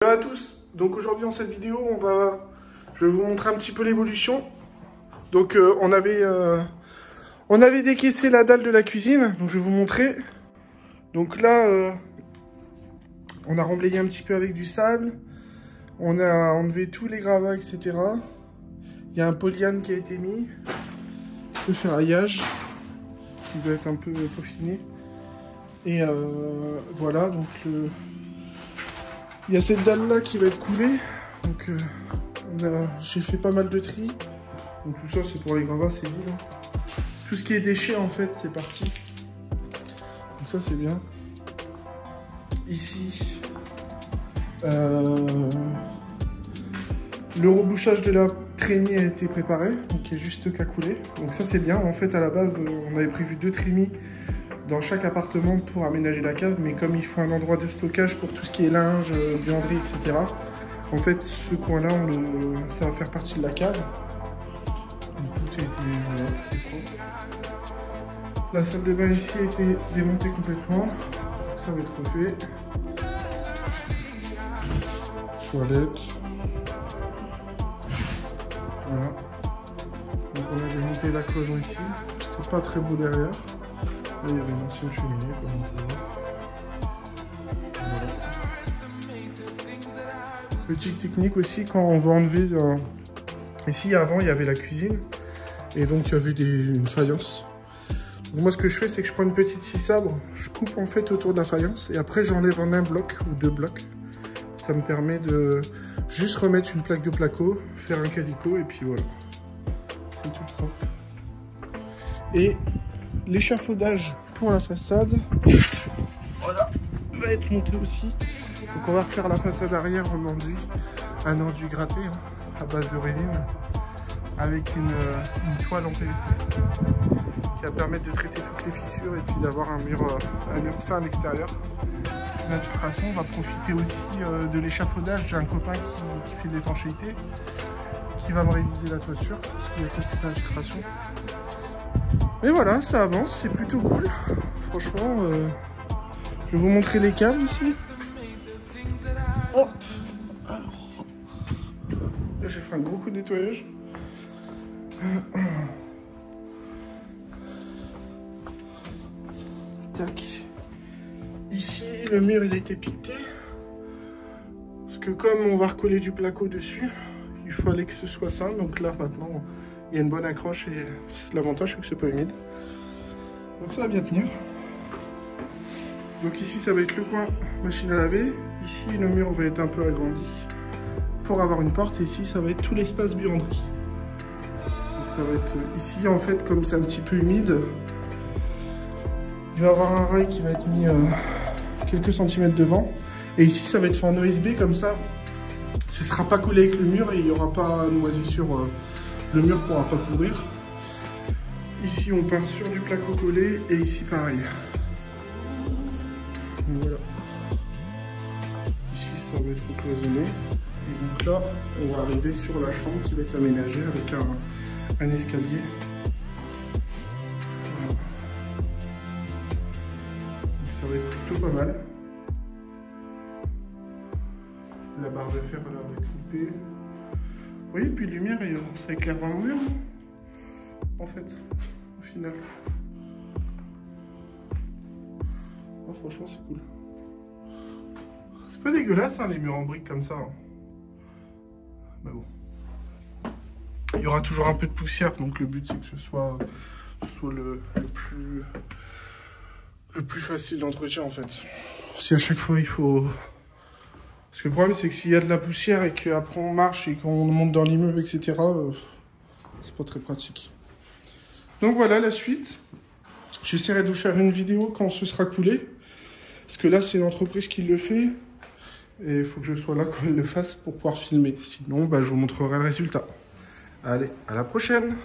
Bonjour à tous, donc aujourd'hui dans cette vidéo je vais vous montrer un petit peu l'évolution. Donc on avait décaissé la dalle de la cuisine, donc je vais vous montrer. Donc là on a remblayé un petit peu avec du sable, on a enlevé tous les gravats, etc. Il y a un polyane qui a été mis, le ferraillage qui doit être un peu peaufiné. Et voilà, donc il y a cette dalle là qui va être coulée, donc j'ai fait pas mal de tri, donc tout ça c'est pour les gravats, c'est vide. Tout ce qui est déchets en fait c'est parti, donc ça c'est bien. Ici le rebouchage de la trémie a été préparé, donc il y a juste qu'à couler, donc ça c'est bien. En fait à la base on avait prévu 2 trémies dans chaque appartement pour aménager la cave, mais comme il faut un endroit de stockage pour tout ce qui est linge, buanderie, etc. En fait, ce coin-là, ça va faire partie de la cave. Donc, tout a été propre. La salle de bain ici a été démontée complètement. Ça va être refait. Toilette. Voilà. Donc on a démonté la cloison ici. C'était pas très beau derrière. Là, il y avait une ancienne cheminée, comme on peut voir. Voilà. Petite technique aussi, quand on va enlever... Ici, avant, il y avait la cuisine. Et donc, il y avait une faïence. Donc, moi, ce que je fais, c'est que je prends une petite scie sabre. Je coupe, en fait, autour de la faïence. Et après, j'enlève en un bloc ou 2 blocs. Ça me permet de juste remettre une plaque de placo, faire un calicot, et puis voilà. C'est tout propre. Et... l'échafaudage pour la façade, voilà, va être monté aussi. Donc on va refaire la façade arrière en enduit, un enduit gratté à base de résine, avec une toile en PVC qui va permettre de traiter toutes les fissures et puis d'avoir un mur sain à l'extérieur. L'infiltration, on va profiter aussi de l'échafaudage. J'ai un copain qui fait de l'étanchéité, qui va me réviser la toiture parce qu'il y a quelques infiltrations. Mais voilà, ça avance, c'est plutôt cool. Franchement, je vais vous montrer les caves ici. Oh, alors, là j'ai fait un gros coup de nettoyage. Tac. Ici, le mur il a été piqueté. Parce que comme on va recoller du placo dessus, il fallait que ce soit sain. Donc là maintenant, il y a une bonne accroche et l'avantage c'est que c'est pas humide. Donc ça va bien tenir. Donc ici ça va être le coin machine à laver. Ici le mur va être un peu agrandi pour avoir une porte. Et ici ça va être tout l'espace buanderie. Donc ça va être ici en fait, comme c'est un petit peu humide, il va y avoir un rail qui va être mis quelques centimètres devant. Et ici ça va être fait en OSB, comme ça ce sera pas collé avec le mur et il n'y aura pas de moisissure. Le mur ne pourra pas couvrir. Ici, on part sur du placo collé et ici, pareil. Voilà. Ici, ça va être cloisonné. Et donc là, on va arriver sur la chambre qui va être aménagée avec un escalier. Voilà. Donc, ça va être plutôt pas mal. La barre de fer a l'air d'être coupée. Oui, puis lumière, ça éclaire vraiment bien, en fait, au final. Oh, franchement, c'est cool. C'est pas dégueulasse, hein, les murs en briques comme ça. Hein. Mais bon. Il y aura toujours un peu de poussière, donc le but, c'est que ce soit le plus facile d'entretien, en fait. Si à chaque fois, il faut... Parce que le problème, c'est que s'il y a de la poussière et qu'après on marche et qu'on monte dans l'immeuble, etc., c'est pas très pratique. Donc voilà la suite. J'essaierai de vous faire une vidéo quand ce sera coulé. Parce que là, c'est une entreprise qui le fait. Et il faut que je sois là quand ils le fassent pour pouvoir filmer. Sinon, bah, je vous montrerai le résultat. Allez, à la prochaine!